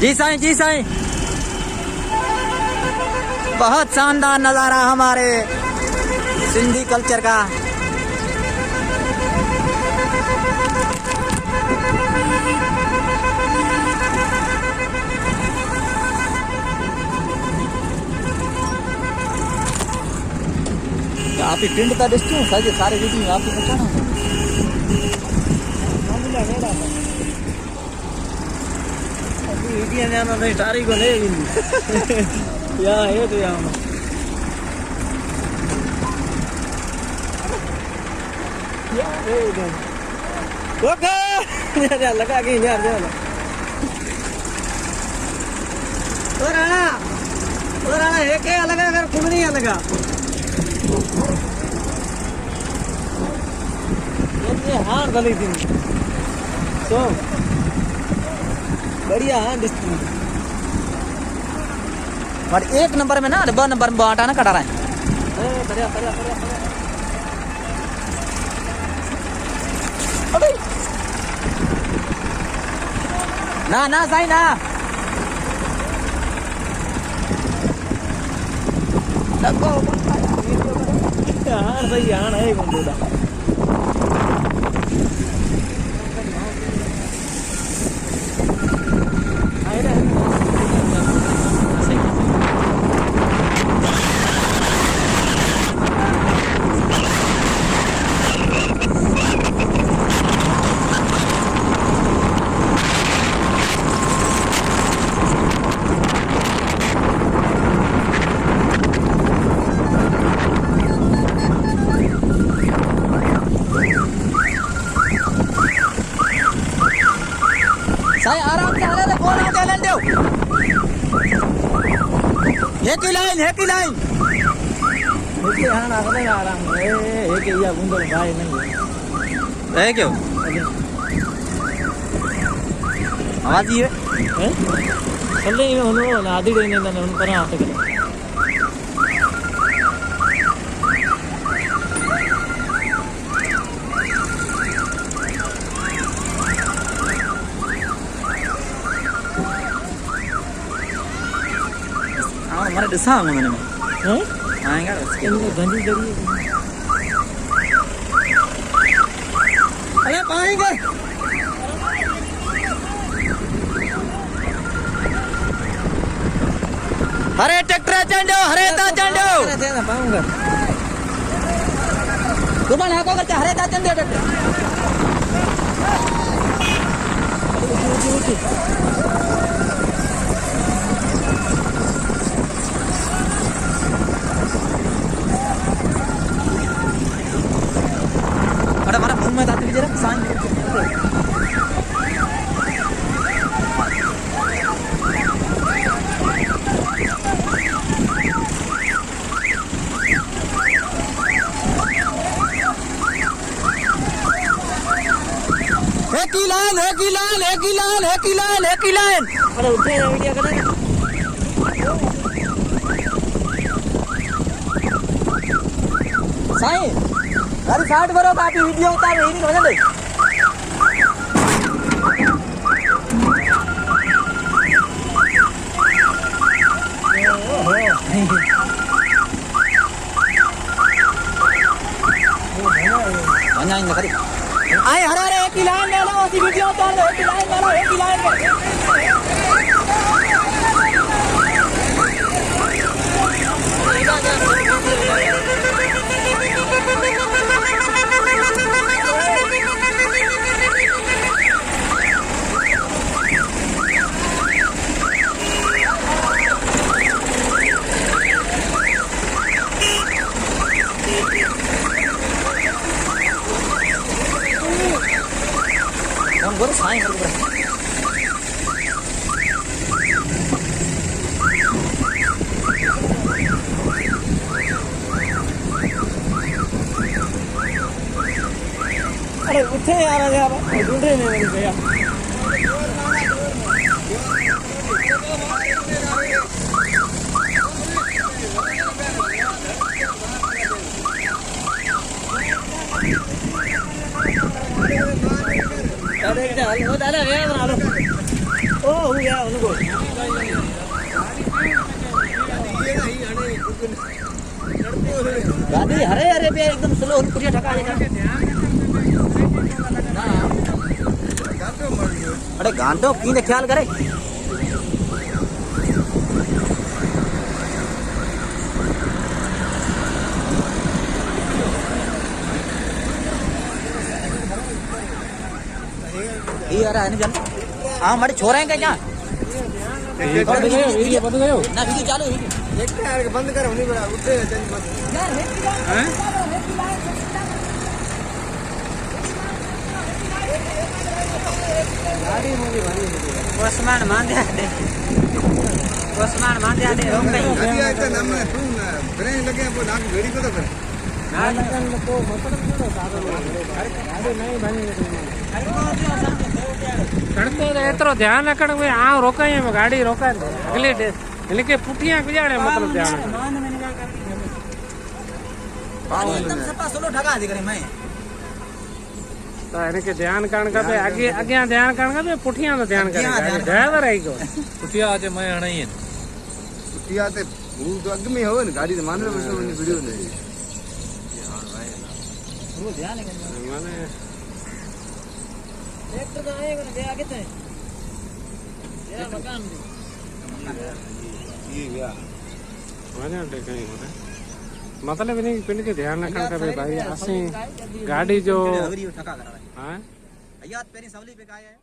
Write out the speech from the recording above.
जी साईं, जी साईं। बहुत शानदार नज़ारा हमारे सिंधी कल्चर का। आप ही प्रिंट का देखते हो सारे वीडियो आपको बताना नहीं तारीख को नहीं या है तो यहाँ लगा के यार है क्या लगा अगर खुद नहीं लगा हाँ गली थी तो बढ़िया हाँ और एक नंबर में ना 2 नंबर में बाटा ना कटा रहा है ना ना सही ना हाँ सही हाँ है बंदूदा आराम से आने कौन आगे लें दो एक ही लाइन हाँ ना आराम एक ही या गुंडो भाई नहीं है क्यों आवाज ही है चल रही है उन्होंने आधी देने ना उन पर हाथ कर हमारे दिशा में मैंने हैं आएगा इसके गंदी जड़ी अरे पाएंगे हरे ट्रैक्टर चंडो हरे ता चंडो ना पाऊंगा दुकान है को करते हरे ता चंडो ट्रैक्टर हमारा फोन में आते जरा साइन एक ही लाइन अरे उठे वीडियो कर साईं गाड़ी स्टार्ट करो काफी वीडियो उतार रही नहीं हो जाए आए हरा रे एक ही लाइन ले लो उसी वीडियो उतार दो एक ही लाइन ले लो एक ही लाइन बोलो साईं बोलो अरे उठे यार ढूंढ रहे हैं भैया ओ हो गया उनको गाड़ी हरे हरे पे एकदम स्लो पुरिया ठका देगा अरे घंटो की ने ख्याल करे ये आ रहा है ना जल्दी हाँ हमारे छोरे हैं क्या वीडियो बंद गयो ना वीडियो चालू है देखते हैं बंद करो नहीं बड़ा उठे यार हैं गाड़ी मुझे भारी ओस्मान मान दे ओस्मान मान दे रोक नहीं गाड़ी आते नाम में तू ब्रेक लगे वो नाम गाड़ी को तो कर ना लगन को मतलब छोड़ो साधो गाड़ी नहीं बनी कड़ते एतरो ध्यान रखण में आ रोकाय में गाड़ी रोकाय अगले એટલે કે પુઠિયા ગુજાડે मतलब ध्यान मान में निकाल कर पानी एकदम सपा सोलो ढका दे करे मैं तो એને કે ध्यान करण का पे आगे आगे ध्यान करण का पे पुठिया तो ध्यान करे ड्राइवर आई को पुठिया आज मैं हणाई है पुठिया ते वो तो अग में हो ने गाड़ी तो मान लो वीडियो ने यार भाई वो ध्यान है माने ट्रैक्टर तो आएगा ना दे आगे तो यार मकान ये गया माने देखा ही होता मतलब नहीं पिंड के ध्यान रखना का भाई असि गाड़ी जो हां अयात पेरी सवली पे काया है।